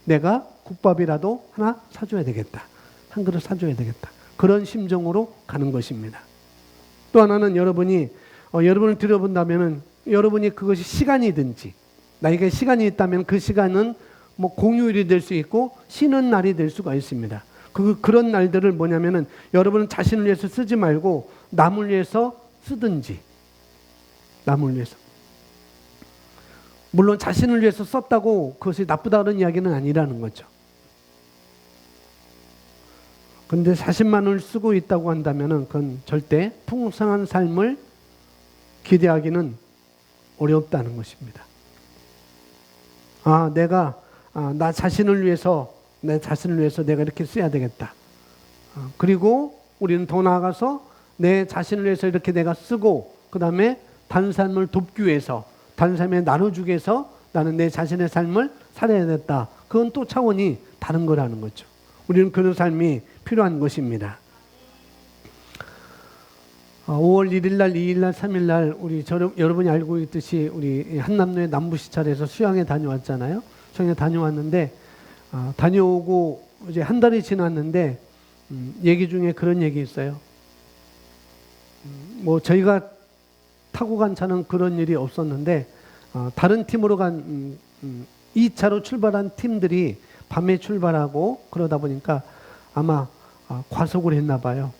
Speaker 1: 내가 국밥이라도 하나 사줘야 되겠다. 한 그릇 사줘야 되겠다. 그런 심정으로 가는 것입니다. 또 하나는 여러분을 들여본다면은 여러분이 그것이 시간이든지 나에게 시간이 있다면 그 시간은 뭐 공휴일이 될 수 있고 쉬는 날이 될 수가 있습니다. 그런 날들을 뭐냐면은 여러분은 자신을 위해서 쓰지 말고 남을 위해서 쓰든지 남을 위해서. 물론 자신을 위해서 썼다고 그것이 나쁘다는 이야기는 아니라는 거죠. 그런데 자신만을 쓰고 있다고 한다면은 그건 절대 풍성한 삶을 기대하기는 어렵다는 것입니다. 나 자신을 위해서 내 자신을 위해서 내가 이렇게 써야 되겠다. 그리고 우리는 더 나아가서 내 자신을 위해서 이렇게 내가 쓰고 그 다음에 다른 사람을 돕기 위해서 다른 사람에 나눠주기 위해서 나는 내 자신의 삶을 살아야 됐다. 그건 또 차원이 다른 거라는 거죠. 우리는 그런 삶이 필요한 것입니다. 5월 1일 날, 2일 날, 3일 날 여러분이 알고 있듯이 우리 한남로의 남부시찰에서 수양에 다녀왔잖아요. 수양에 다녀왔는데 다녀오고 이제 한 달이 지났는데 얘기 중에 그런 얘기 있어요. 뭐 저희가 타고 간 차는 그런 일이 없었는데 다른 팀으로 간 2차로 출발한 팀들이 밤에 출발하고 그러다 보니까 아마 과속을 했나 봐요.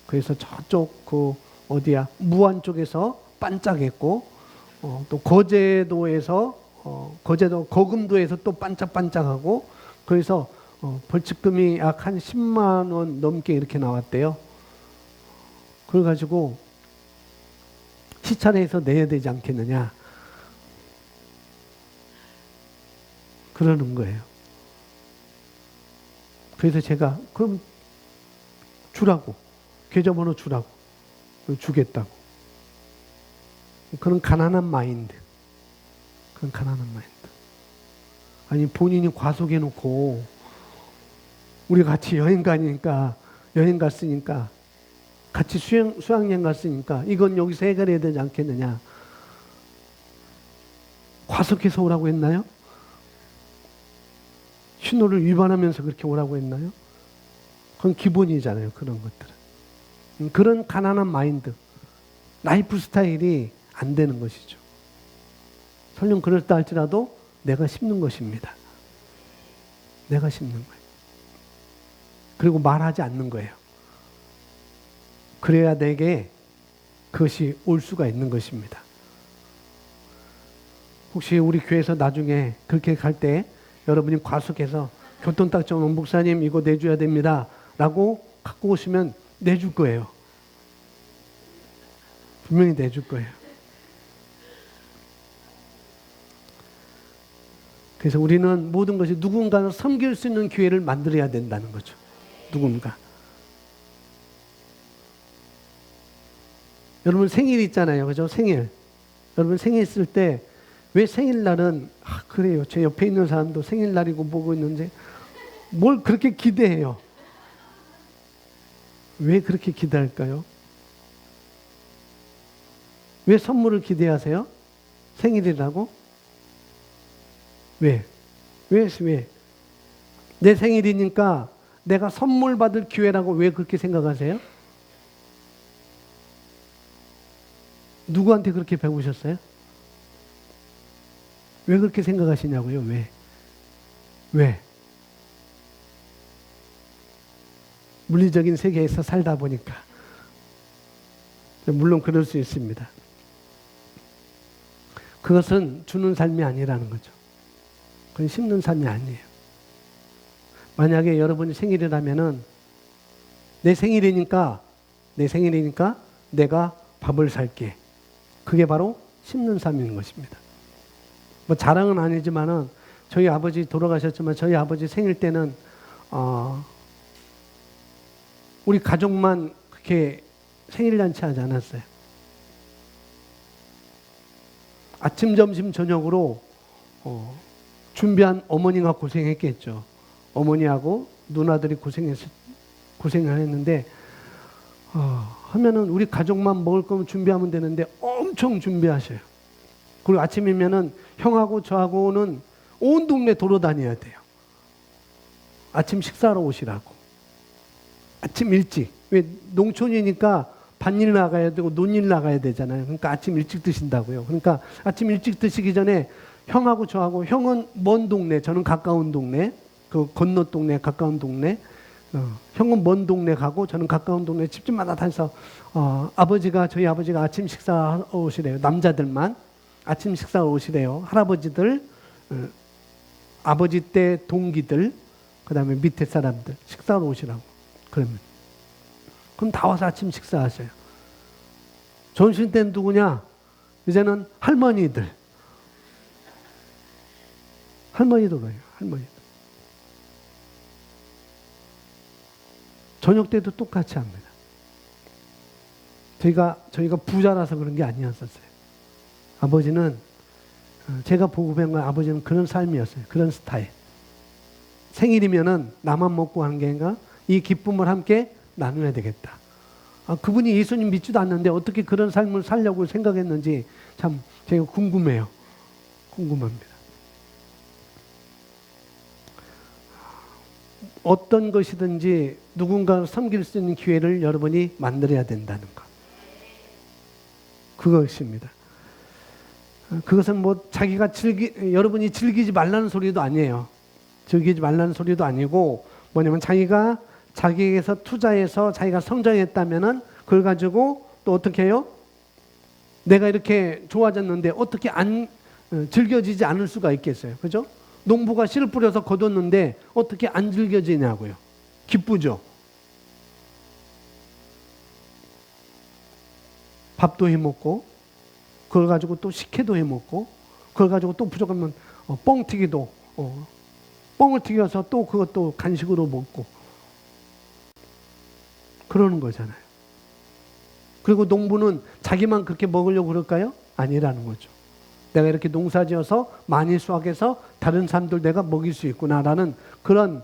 Speaker 1: 그래서 저쪽 무안 쪽에서 반짝했고 또 거제도에서 거금도에서 또 반짝반짝하고 그래서 벌칙금이 약 한 10만 원 넘게 이렇게 나왔대요. 그래가지고 시찰에서 내야 되지 않겠느냐 그러는 거예요. 그래서 제가 그럼 주라고 계좌번호 주라고 주겠다고 그런 가난한 마인드 아니 본인이 과속해놓고 우리 같이 여행 갔으니까 같이 수학여행 갔으니까 이건 여기서 해결해야 되지 않겠느냐. 과속해서 오라고 했나요? 신호를 위반하면서 그렇게 오라고 했나요? 그건 기본이잖아요. 그런 것들은. 그런 가난한 마인드, 라이프 스타일이 안 되는 것이죠. 설령 그렇다 할지라도 내가 심는 것입니다. 내가 심는 거예요. 그리고 말하지 않는 거예요. 그래야 내게 그것이 올 수가 있는 것입니다. 혹시 우리 교회에서 나중에 그렇게 갈 때 여러분이 과속해서 교통딱지 오면 목사님 이거 내줘야 됩니다 라고 갖고 오시면 내줄 거예요. 분명히 내줄 거예요. 그래서 우리는 모든 것이 누군가를 섬길 수 있는 기회를 만들어야 된다는 거죠. 누군가. 여러분 생일 있잖아요. 그죠? 생일. 여러분 생일 있을 때 왜 생일날은 그래요. 제 옆에 있는 사람도 생일날이고 뭐고 있는데 뭘 그렇게 기대해요. 왜 그렇게 기대할까요? 왜 선물을 기대하세요? 생일이라고? 왜? 내 생일이니까 내가 선물 받을 기회라고 왜 그렇게 생각하세요? 누구한테 그렇게 배우셨어요? 왜 그렇게 생각하시냐고요? 왜? 물리적인 세계에서 살다 보니까. 물론 그럴 수 있습니다. 그것은 주는 삶이 아니라는 거죠. 그건 심는 삶이 아니에요. 만약에 여러분이 생일이라면은 내 생일이니까 내가 밥을 살게. 그게 바로 심는 삶인 것입니다. 뭐 자랑은 아니지만은 저희 아버지 돌아가셨지만 저희 아버지 생일 때는 우리 가족만 그렇게 생일잔치 하지 않았어요. 아침, 점심, 저녁으로 준비한 어머니가 고생했겠죠. 어머니하고 누나들이 고생을 했는데 하면은 우리 가족만 먹을 거면 준비하면 되는데 엄청 준비하셔요. 그리고 아침이면은 형하고 저하고는 온 동네 돌아다녀야 돼요. 아침 식사하러 오시라고. 아침 일찍 왜 농촌이니까 밭일 나가야 되고 논일 나가야 되잖아요. 그러니까 아침 일찍 드신다고요. 그러니까 아침 일찍 드시기 전에 형하고 저하고, 형은 먼 동네, 저는 가까운 동네, 그 건너 동네, 가까운 동네, 형은 먼 동네 가고 저는 가까운 동네 집집마다 다녀서 저희 아버지가 아침 식사 오시래요. 남자들만 아침 식사 오시래요. 할아버지들, 아버지 때 동기들, 그 다음에 밑에 사람들 식사로 오시라고. 그럼 다 와서 아침 식사하셔요. 점심 때는 누구냐? 이제는 할머니들. 할머니도 그래요. 할머니들. 저녁 때도 똑같이 합니다. 저희가 부자라서 그런 게 아니었었어요. 아버지는, 제가 보고 뵌 건 아버지는 그런 삶이었어요. 그런 스타일. 생일이면은 나만 먹고 하는 게 아니라 이 기쁨을 함께 나눠야 되겠다. 그분이 예수님 믿지도 않는데 어떻게 그런 삶을 살려고 생각했는지 참 제가 궁금해요. 궁금합니다. 어떤 것이든지 누군가를 섬길 수 있는 기회를 여러분이 만들어야 된다는 것. 그것입니다. 그것은 뭐 여러분이 즐기지 말라는 소리도 아니에요. 즐기지 말라는 소리도 아니고 뭐냐면 자기에게서 투자해서 자기가 성장했다면은 그걸 가지고 또 어떻게 해요? 내가 이렇게 좋아졌는데 어떻게 즐겨지지 않을 수가 있겠어요. 그죠? 농부가 씨를 뿌려서 거뒀는데 어떻게 안 즐겨지냐고요. 기쁘죠? 밥도 해먹고, 그걸 가지고 또 식혜도 해먹고, 그걸 가지고 또 부족하면 뻥튀기도, 뻥을 튀겨서 또 그것도 간식으로 먹고, 그러는 거잖아요. 그리고 농부는 자기만 그렇게 먹으려고 그럴까요? 아니라는 거죠. 내가 이렇게 농사지어서 많이 수확해서 다른 사람들 내가 먹일 수 있구나라는 그런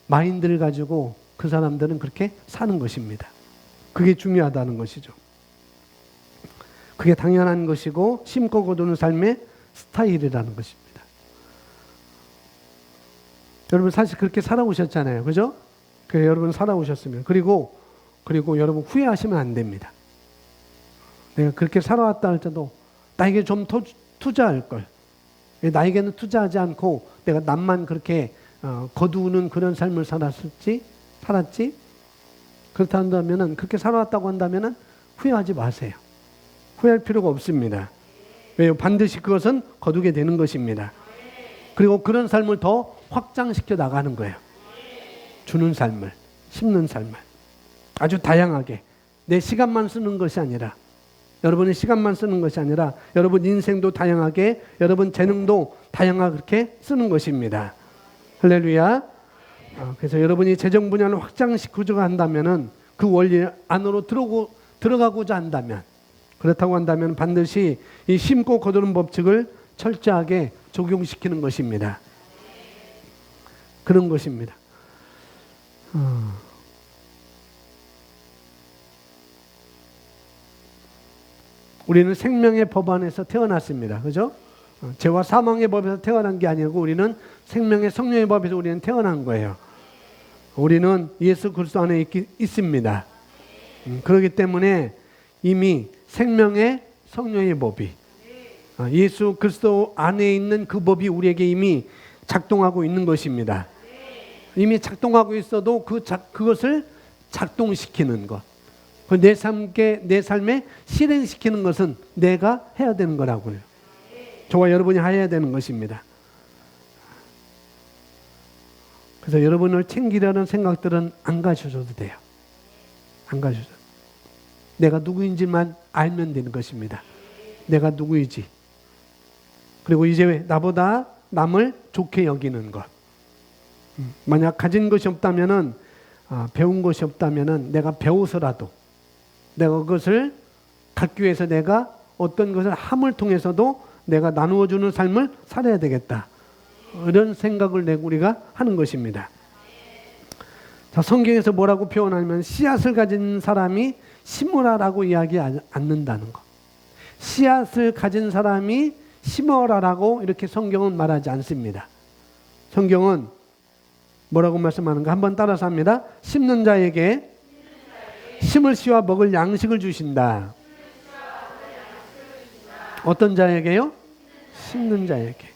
Speaker 1: 마인드를 가지고 그 사람들은 그렇게 사는 것입니다. 그게 중요하다는 것이죠. 그게 당연한 것이고 심고 거두는 삶의 스타일이라는 것입니다. 여러분 사실 그렇게 살아오셨잖아요. 그죠? 그래, 여러분 살아오셨으면. 그리고 여러분 후회하시면 안 됩니다. 내가 그렇게 살아왔다 할 때도 나에게 좀 더 투자할 걸. 나에게는 투자하지 않고 내가 남만 그렇게 거두는 그런 삶을 살았지? 그렇다 한다면은, 그렇게 살아왔다고 한다면은 후회하지 마세요. 후회할 필요가 없습니다. 왜요? 반드시 그것은 거두게 되는 것입니다. 그리고 그런 삶을 더 확장시켜 나가는 거예요. 주는 삶을, 심는 삶을. 아주 다양하게. 내 시간만 쓰는 것이 아니라, 여러분의 시간만 쓰는 것이 아니라 여러분 인생도 다양하게, 여러분 재능도 다양하게 그렇게 쓰는 것입니다. 할렐루야. 그래서 여러분이 재정 분야를 확장시키고자 한다면은, 그 원리 안으로 들어가고자 한다면, 그렇다고 한다면 반드시 이 심고 거두는 법칙을 철저하게 적용시키는 것입니다. 그런 것입니다. 우리는 생명의 법 안에서 태어났습니다. 그죠? 죄와 사망의 법에서 태어난 게 아니고 우리는 생명의 성령의 법에서 우리는 태어난 거예요. 우리는 예수 그리스도 안에 있습니다. 그렇기 때문에 이미 생명의 성령의 법이, 예수 그리스도 안에 있는 그 법이 우리에게 이미 작동하고 있는 것입니다. 이미 작동하고 있어도 그것을 작동시키는 것, 내 삶에 실행시키는 것은 내가 해야 되는 거라고요. 저와 여러분이 해야 되는 것입니다. 그래서 여러분을 챙기려는 생각들은 안 가셔도 돼요. 안 가셔도. 내가 누구인지만 알면 되는 것입니다. 내가 누구이지. 그리고 이제 나보다 남을 좋게 여기는 것. 만약 가진 것이 없다면은, 배운 것이 없다면은 내가 배워서라도, 내가 그것을 갖기 위해서 내가 어떤 것을 함을 통해서도 내가 나누어주는 삶을 살아야 되겠다. 이런 생각을 내고 우리가 하는 것입니다. 자, 성경에서 뭐라고 표현하냐면 씨앗을 가진 사람이 심으라라고 이야기하지 않는다는 것. 씨앗을 가진 사람이 심어라라고 이렇게 성경은 말하지 않습니다. 성경은 뭐라고 말씀하는가? 한번 따라서 합니다. 심는 자에게 심을 씨와 먹을 양식을 주신다. 어떤 자에게요? 심는 자에게.